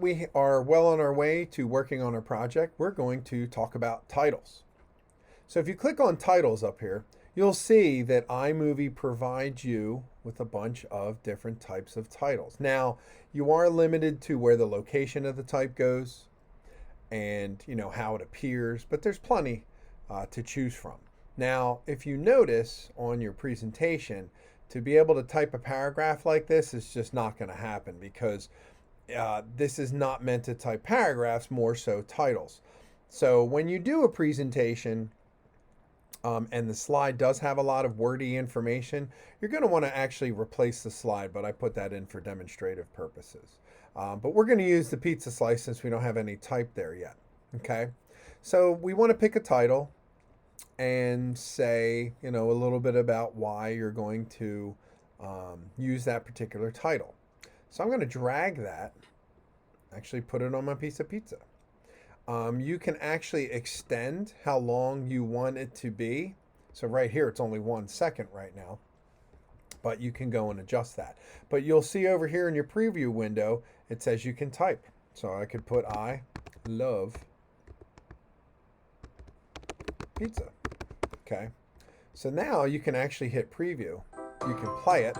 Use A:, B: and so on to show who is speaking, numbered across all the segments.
A: we are well on our way to working on our project, we're going to talk about titles. So if you click on titles up here, you'll see that iMovie provides you with a bunch of different types of titles. Now, you are limited to where the location of the type goes and how it appears, but there's plenty to choose from. Now, if you notice on your presentation, to be able to type a paragraph like this is just not going to happen because this is not meant to type paragraphs, more so titles. So when you do a presentation and the slide does have a lot of wordy information, you're going to want to actually replace the slide, but I put that in for demonstrative purposes. But we're going to use the pizza slice since we don't have any type there yet. Okay, so we want to pick a title and say, a little bit about why you're going to use that particular title. So I'm going to drag that, actually put it on my piece of pizza. You can actually extend how long you want it to be. So right here, it's only 1 second right now, but you can go and adjust that. But you'll see over here in your preview window, it says you can type. So I could put I love pizza. Okay. So now you can actually hit preview. You can play it,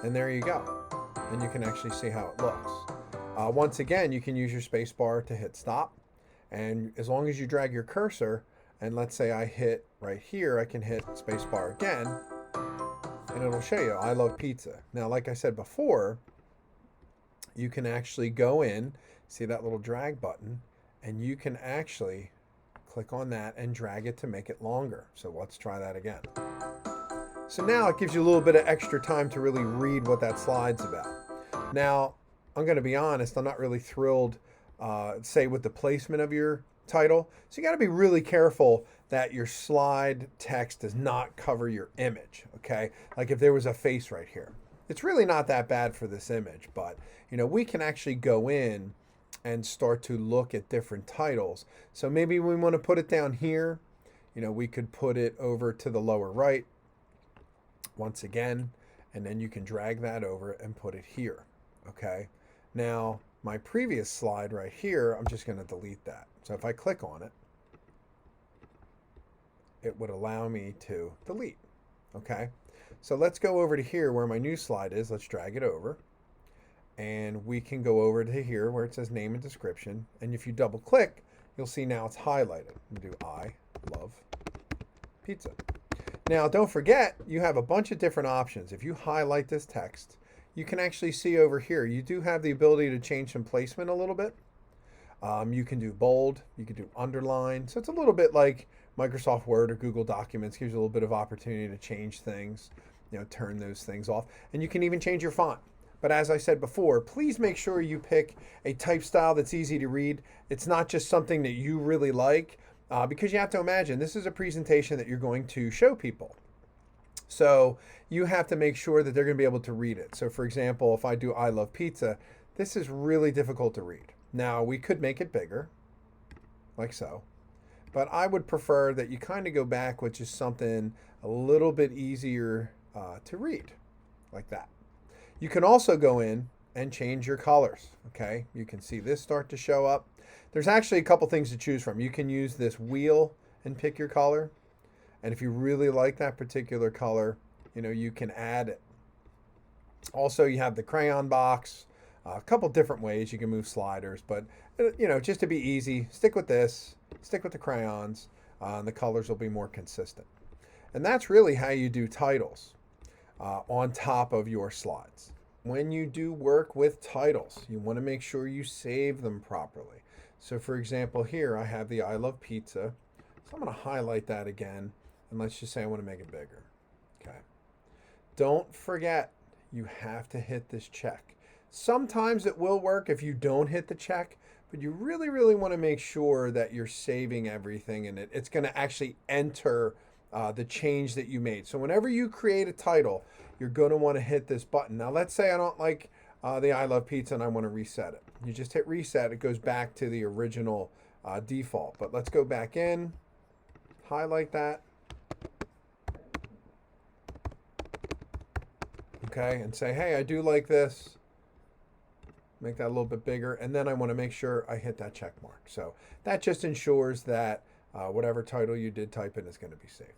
A: and there you go. And you can actually see how it looks. Once again, you can use your space bar to hit stop. And as long as you drag your cursor, and let's say I hit right here, I can hit space bar again, and it'll show you, I love pizza. Now, like I said before, you can actually go in, see that little drag button, and you can actually click on that and drag it to make it longer. So let's try that again. So now it gives you a little bit of extra time to really read what that slide's about. Now, I'm going to be honest, I'm not really thrilled, say, with the placement of your title. So you got to be really careful that your slide text does not cover your image, okay? Like if there was a face right here. It's really not that bad for this image, but, we can actually go in and start to look at different titles. So maybe we want to put it down here. We could put it over to the lower right once again, and then you can drag that over and put it here, okay? Now, my previous slide right here, I'm just going to delete that. So if I click on it, it would allow me to delete, okay? So let's go over to here where my new slide is. Let's drag it over. And we can go over to here where it says name and description. And if you double click, you'll see now it's highlighted. We do I love pizza. Now, don't forget, you have a bunch of different options. If you highlight this text, you can actually see over here, you do have the ability to change some placement a little bit. You can do bold, you can do underline. So it's a little bit like Microsoft Word or Google Documents, gives you a little bit of opportunity to change things, turn those things off. And you can even change your font. But as I said before, please make sure you pick a type style that's easy to read. It's not just something that you really like, because you have to imagine this is a presentation that you're going to show people. So you have to make sure that they're going to be able to read it. So for example, if I do I love pizza, this is really difficult to read. Now we could make it bigger, like so. But I would prefer that you kind of go back with just something a little bit easier to read, like that. You can also go in and change your colors, okay? You can see this start to show up. There's actually a couple things to choose from. You can use this wheel and pick your color. And if you really like that particular color, you can add it. Also, you have the crayon box, a couple different ways you can move sliders, but just to be easy, stick with this, stick with the crayons, and the colors will be more consistent. And that's really how you do titles on top of your slides. When you do work with titles, you want to make sure you save them properly. So for example, here I have the I love pizza. So I'm going to highlight that again, and let's just say I want to make it bigger. Okay. Don't forget, you have to hit this check. Sometimes it will work if you don't hit the check, but you really, really want to make sure that you're saving everything and it's going to actually enter the change that you made. So whenever you create a title, you're going to want to hit this button. Now, let's say I don't like the I love pizza and I want to reset it. You just hit reset. It goes back to the original default. But let's go back in, highlight that. Okay, and say, hey, I do like this. make that a little bit bigger, and then I want to make sure I hit that check mark. So that just ensures that whatever title you did type in is going to be saved.